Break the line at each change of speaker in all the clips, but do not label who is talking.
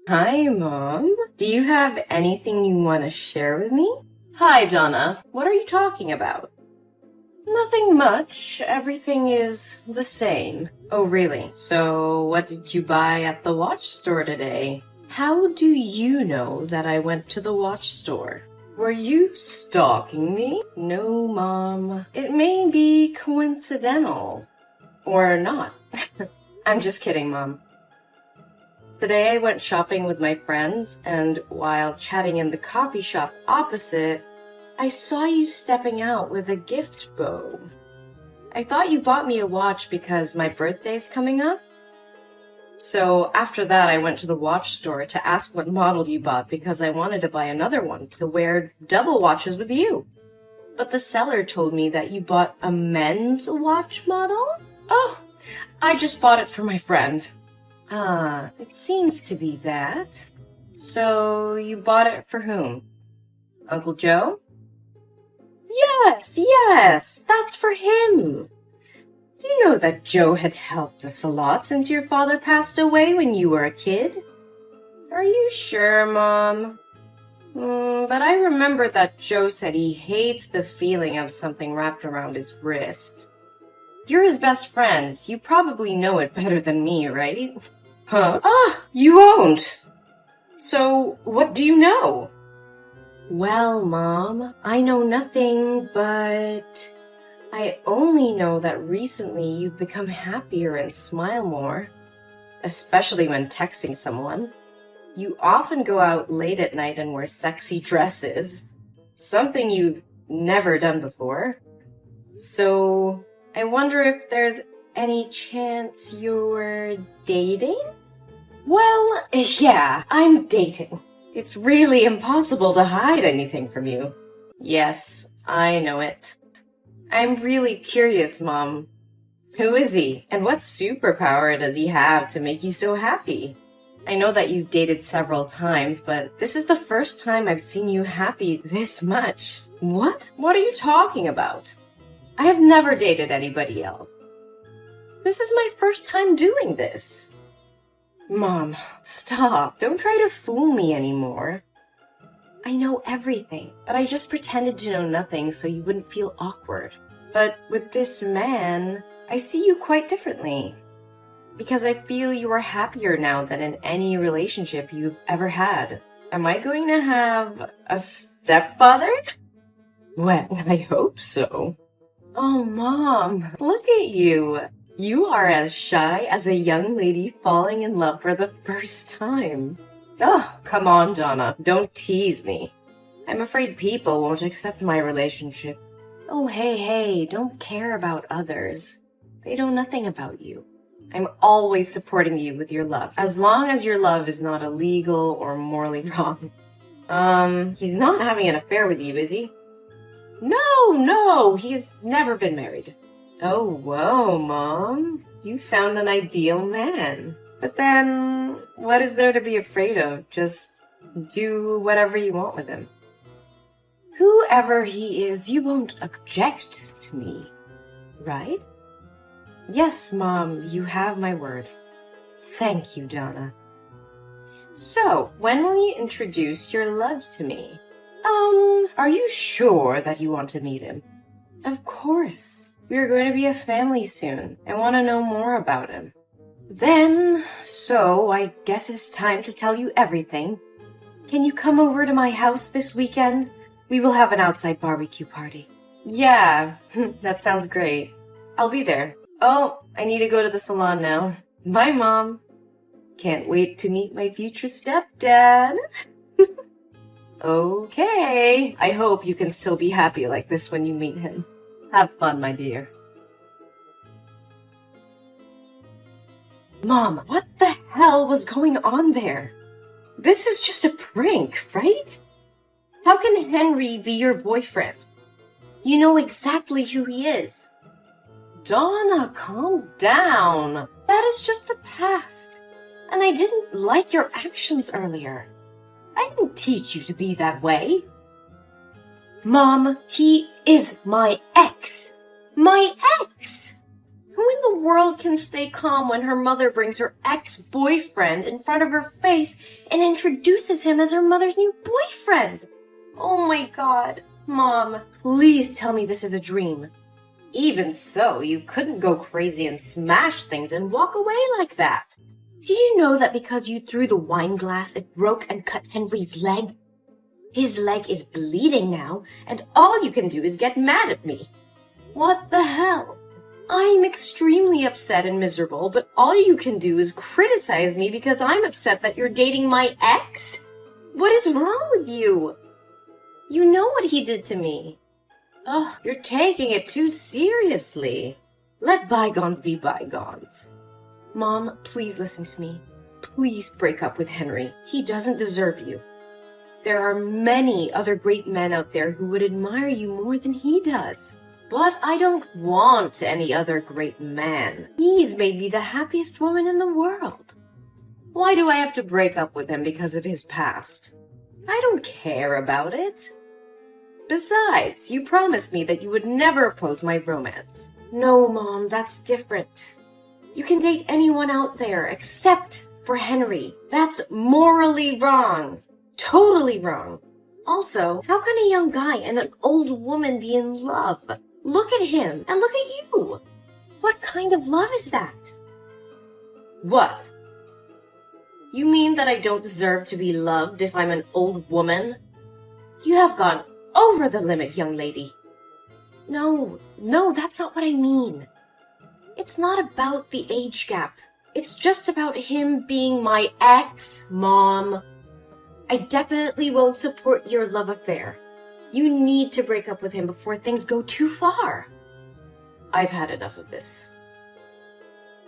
Hi, Mom. Do you have anything you want to share with me? Hi, Donna. What are you talking about? Nothing much. Everything is the same. Oh, really? So, what did you buy at the watch store today? How do you know that I went to the watch store? Were you stalking me? No, Mom. It may be coincidental. Or not. I'm just kidding, Mom. Today I went shopping with my friends, and while chatting in the coffee shop opposite, I saw you stepping out with a gift bow. I thought you bought me a watch because my birthday's coming up. So after that, I went to the watch store to ask what model you bought because I wanted to buy another one to wear double watches with you. But the seller told me that you bought a men's watch model? Oh, I just bought it for my friend. Ah, it seems to be that. So you bought it for whom? Uncle Joe? Yes, that's for him. You know that Joe had helped us a lot since your father passed away when you were a kid. Are you sure, Mom? But I remember that Joe said he hates the feeling of something wrapped around his wrist. You're his best friend. You probably know it better than me, right? Huh? Ah, you won't. So, what do you know? Well, Mom, I know nothing, but I only know that recently you've become happier and smile more, especially when texting someone. You often go out late at night and wear sexy dresses, something you've never done before. So, I wonder if there's any chance you're dating? Well, yeah, I'm dating. It's really impossible to hide anything from you. Yes, I know it. I'm really curious, Mom. Who is he? And what superpower does he have to make you so happy? I know that you've dated several times, but this is the first time I've seen you happy this much. What? What are you talking about? I have never dated anybody else. This is my first time doing this. Mom, stop. Don't try to fool me anymore. I know everything, but I just pretended to know nothing so you wouldn't feel awkward. But with this man, I see you quite differently. Because I feel you are happier now than in any relationship you've ever had. Am I going to have a stepfather? Well, I hope so. Oh, Mom, look at you. You are as shy as a young lady falling in love for the first time. Oh, come on, Donna. Don't tease me. I'm afraid people won't accept my relationship. Oh, hey, don't care about others. They know nothing about you. I'm always supporting you with your love, as long as your love is not illegal or morally wrong. He's not having an affair with you, is he? No, he's never been married. Oh, whoa, Mom. You found an ideal man. But then, what is there to be afraid of? Just do whatever you want with him. Whoever he is, you won't object to me, right? Yes, Mom, you have my word. Thank you, Donna. So, when will you introduce your love to me? Are you sure that you want to meet him? Of course. We are going to be a family soon. I want to know more about him. So I guess it's time to tell you everything. Can you come over to my house this weekend? We will have an outside barbecue party. Yeah, that sounds great. I'll be there. Oh, I need to go to the salon now. Bye, Mom. Can't wait to meet my future stepdad. Okay. I hope you can still be happy like this when you meet him. Have fun, my dear. Mom, what the hell was going on there? This is just a prank, right? How can Henry be your boyfriend? You know exactly who he is. Donna, calm down. That is just the past. And I didn't like your actions earlier. I didn't teach you to be that way. Mom, he is my ex. My ex! Who in the world can stay calm when her mother brings her ex-boyfriend in front of her face and introduces him as her mother's new boyfriend? Oh my God. Mom, please tell me this is a dream. Even so, you couldn't go crazy and smash things and walk away like that. Do you know that because you threw the wine glass, it broke and cut Henry's leg? His leg is bleeding now, and all you can do is get mad at me. What the hell? I'm extremely upset and miserable, but all you can do is criticize me because I'm upset that you're dating my ex? What is wrong with you? You know what he did to me. Oh, you're taking it too seriously. Let bygones be bygones. Mom, please listen to me. Please break up with Henry. He doesn't deserve you. There are many other great men out there who would admire you more than he does. But I don't want any other great man. He's made me the happiest woman in the world. Why do I have to break up with him because of his past? I don't care about it. Besides, you promised me that you would never oppose my romance. No, Mom, that's different. You can date anyone out there except for Henry. That's morally wrong. Totally wrong. Also, how can a young guy and an old woman be in love? Look at him and look at you. What kind of love is that? What? You mean that I don't deserve to be loved if I'm an old woman? You have gone over the limit, young lady. No, that's not what I mean. It's not about the age gap. It's just about him being my ex, Mom. I definitely won't support your love affair. You need to break up with him before things go too far. I've had enough of this.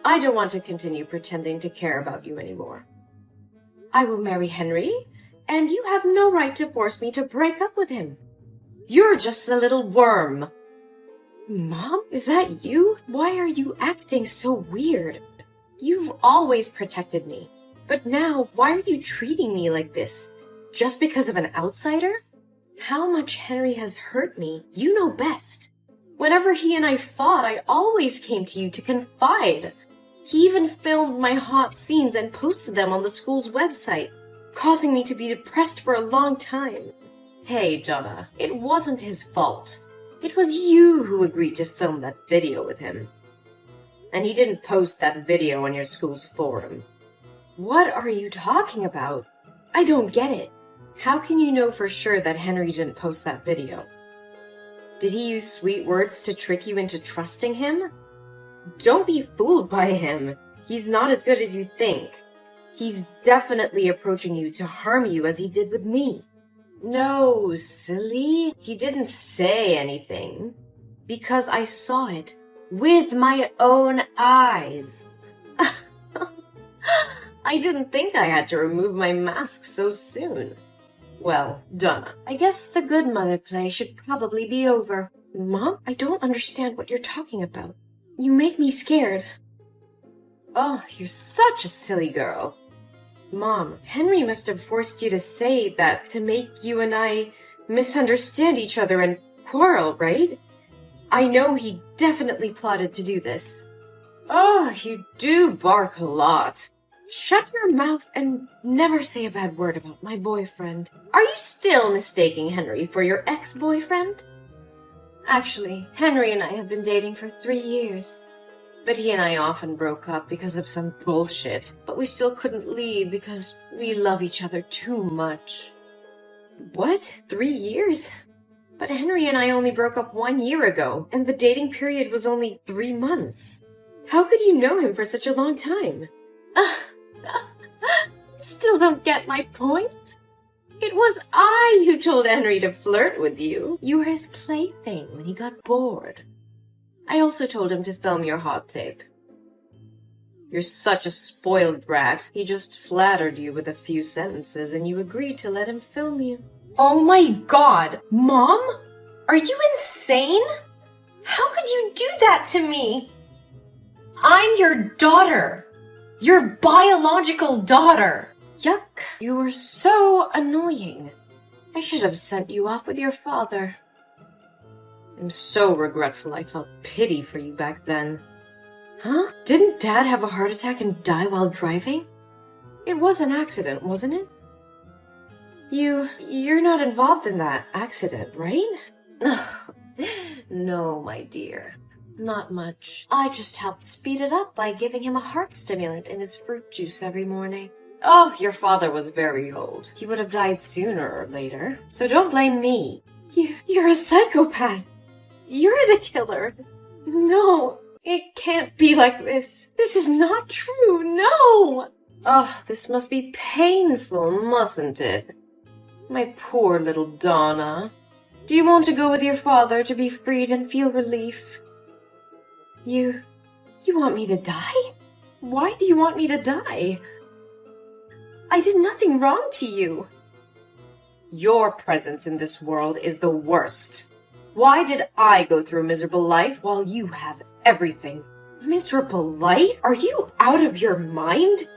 I don't want to continue pretending to care about you anymore. I will marry Henry, and you have no right to force me to break up with him. You're just a little worm. Mom, is that you? Why are you acting so weird? You've always protected me. But now, why are you treating me like this? Just because of an outsider? How much Henry has hurt me, you know best. Whenever he and I fought, I always came to you to confide. He even filmed my hot scenes and posted them on the school's website, causing me to be depressed for a long time. Hey, Donna, it wasn't his fault. It was you who agreed to film that video with him. And he didn't post that video on your school's forum. What are you talking about? I don't get it. How can you know for sure that Henry didn't post that video? Did he use sweet words to trick you into trusting him? Don't be fooled by him. He's not as good as you think. He's definitely approaching you to harm you as he did with me. No, silly. He didn't say anything. Because I saw it with my own eyes. I didn't think I had to remove my mask so soon. Well, Donna, I guess the good mother play should probably be over. Mom, I don't understand what you're talking about. You make me scared. Oh, you're such a silly girl. Mom, Henry must have forced you to say that to make you and I misunderstand each other and quarrel, right? I know he definitely plotted to do this. Oh, you do bark a lot. Shut your mouth and never say a bad word about my boyfriend. Are you still mistaking Henry for your ex-boyfriend? Actually, Henry and I have been dating for 3 years. But he and I often broke up because of some bullshit. But we still couldn't leave because we love each other too much. What? 3 years? But Henry and I only broke up 1 year ago, and the dating period was only 3 months. How could you know him for such a long time? Still don't get my point? It was I who told Henry to flirt with you. You were his plaything when he got bored. I also told him to film your hot tape. You're such a spoiled brat. He just flattered you with a few sentences and you agreed to let him film you. Oh my God! Mom? Are you insane? How could you do that to me? I'm your daughter. Your biological daughter. Yuck. You were so annoying. I should have sent you off with your father. I'm so regretful I felt pity for you back then. Huh? Didn't Dad have a heart attack and die while driving? It was an accident, wasn't it? You're not involved in that accident, right? No, my dear. Not much. I just helped speed it up by giving him a heart stimulant in his fruit juice every morning. Oh, your father was very old. He would have died sooner or later. So don't blame me. You're a psychopath. You're the killer. No, it can't be like this. This is not true. No. Oh, this must be painful, mustn't it? My poor little Donna. Do you want to go with your father to be freed and feel relief? You want me to die? Why do you want me to die? I did nothing wrong to you. Your presence in this world is the worst. Why did I go through a miserable life while you have everything? Miserable life? Are you out of your mind?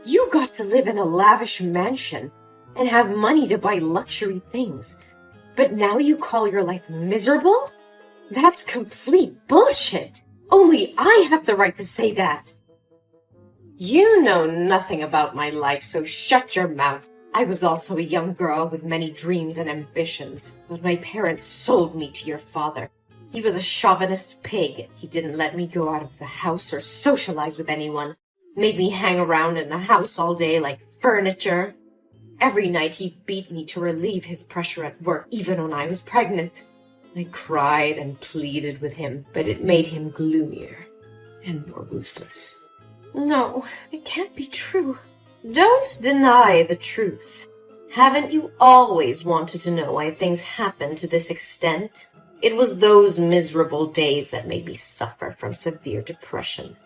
You got to live in a lavish mansion and have money to buy luxury things. But now you call your life miserable? That's complete bullshit. Only I have the right to say that. You know nothing about my life, so shut your mouth. I was also a young girl with many dreams and ambitions, but my parents sold me to your father. He was a chauvinist pig. He didn't let me go out of the house or socialize with anyone. Made me hang around in the house all day like furniture. Every night he beat me to relieve his pressure at work, even when I was pregnant. I cried and pleaded with him, but it made him gloomier and more ruthless. No, it can't be true. Don't deny the truth. Haven't you always wanted to know why things happen to this extent? It was those miserable days that made me suffer from severe depression.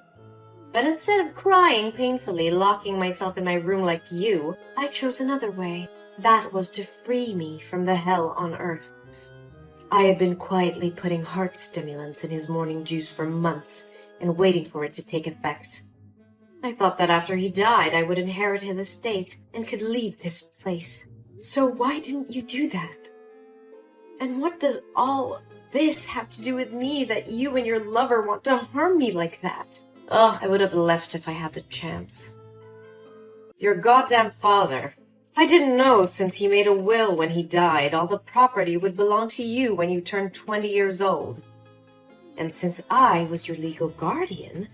But instead of crying painfully, locking myself in my room like you, I chose another way. That was to free me from the hell on earth. I had been quietly putting heart stimulants in his morning juice for months and waiting for it to take effect. I thought that after he died, I would inherit his estate and could leave this place. So why didn't you do that? And what does all this have to do with me that you and your lover want to harm me like that? Oh, I would have left if I had the chance. Your goddamn father. I didn't know since he made a will when he died, all the property would belong to you when you turned 20 years old. And since I was your legal guardian,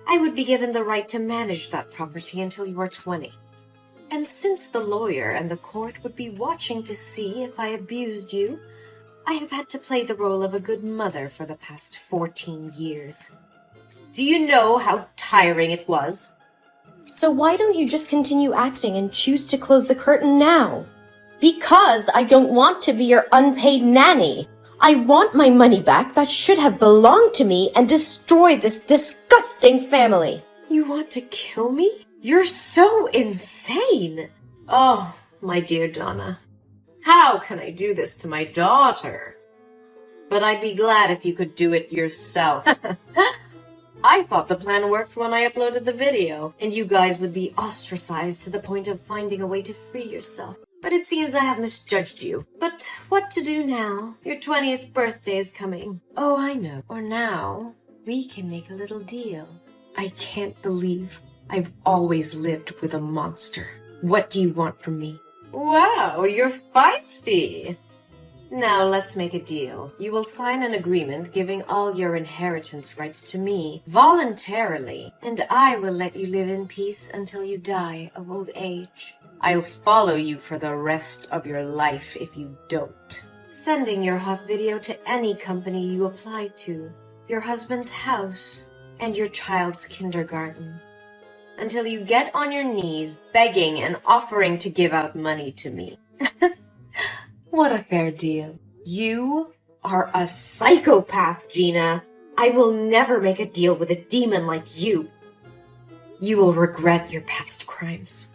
I would be given the right to manage that property until you are 20. And since the lawyer and the court would be watching to see if I abused you, I have had to play the role of a good mother for the past 14 years. Do you know how tiring it was? So why don't you just continue acting and choose to close the curtain now? Because I don't want to be your unpaid nanny. I want my money back that should have belonged to me and destroy this disgusting family. You want to kill me? You're so insane. Oh, my dear Donna. How can I do this to my daughter? But I'd be glad if you could do it yourself. I thought the plan worked when I uploaded the video, and you guys would be ostracized to the point of finding a way to free yourself. But it seems I have misjudged you. But what to do now? Your 20th birthday is coming. Oh, I know. Or now, we can make a little deal. I can't believe I've always lived with a monster. What do you want from me? Wow, you're feisty. Now let's make a deal. You will sign an agreement giving all your inheritance rights to me voluntarily, and I will let you live in peace until you die of old age. I'll follow you for the rest of your life if you don't. Sending your hot video to any company you apply to, your husband's house, and your child's kindergarten. Until you get on your knees begging and offering to give out money to me. What a fair deal. You are a psychopath, Gina. I will never make a deal with a demon like you. You will regret your past crimes.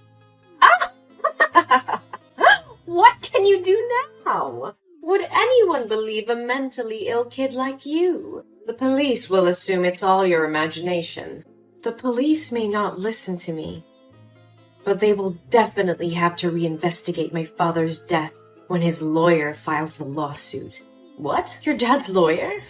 What can you do now? Would anyone believe a mentally ill kid like you? The police will assume it's all your imagination. The police may not listen to me, but they will definitely have to reinvestigate my father's death when his lawyer files the lawsuit. What? Your dad's lawyer?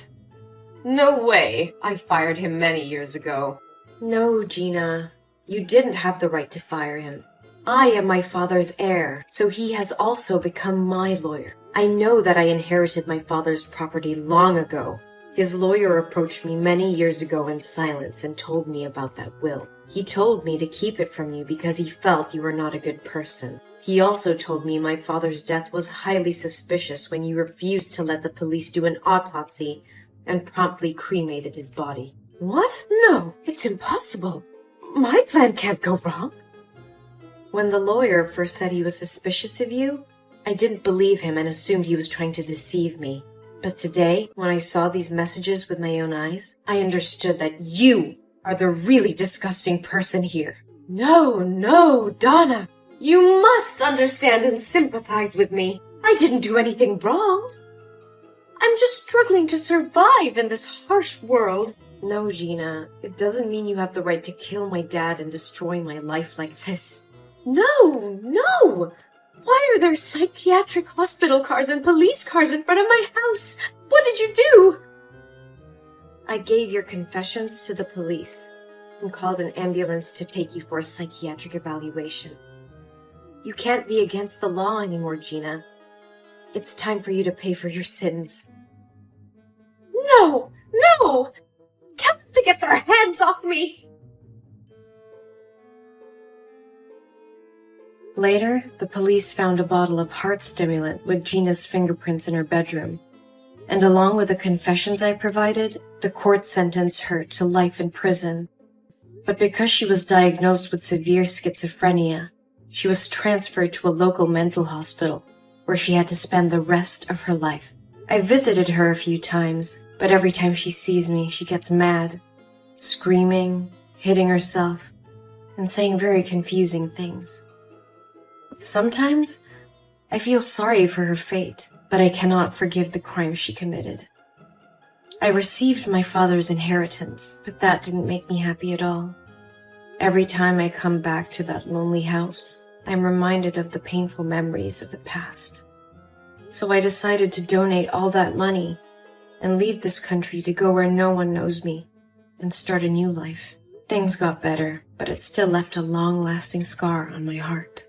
No way! I fired him many years ago. No, Gina. You didn't have the right to fire him. I am my father's heir, so he has also become my lawyer. I know that I inherited my father's property long ago. His lawyer approached me many years ago in silence and told me about that will. He told me to keep it from you because he felt you were not a good person. He also told me my father's death was highly suspicious when you refused to let the police do an autopsy and promptly cremated his body. What? No, it's impossible. My plan can't go wrong. When the lawyer first said he was suspicious of you, I didn't believe him and assumed he was trying to deceive me. But today, when I saw these messages with my own eyes, I understood that you are the really disgusting person here. No, Donna. You must understand and sympathize with me. I didn't do anything wrong. I'm just struggling to survive in this harsh world. No, Gina, it doesn't mean you have the right to kill my dad and destroy my life like this. No! Why are there psychiatric hospital cars and police cars in front of my house? What did you do? I gave your confessions to the police and called an ambulance to take you for a psychiatric evaluation. You can't be against the law anymore, Gina. It's time for you to pay for your sins. No! Tell them to get their hands off me! Later, the police found a bottle of heart stimulant with Gina's fingerprints in her bedroom, and along with the confessions I provided, the court sentenced her to life in prison. But because she was diagnosed with severe schizophrenia, she was transferred to a local mental hospital where she had to spend the rest of her life. I visited her a few times, but every time she sees me, she gets mad, screaming, hitting herself, and saying very confusing things. Sometimes, I feel sorry for her fate, but I cannot forgive the crime she committed. I received my father's inheritance, but that didn't make me happy at all. Every time I come back to that lonely house, I'm reminded of the painful memories of the past. So I decided to donate all that money and leave this country to go where no one knows me and start a new life. Things got better, but it still left a long-lasting scar on my heart.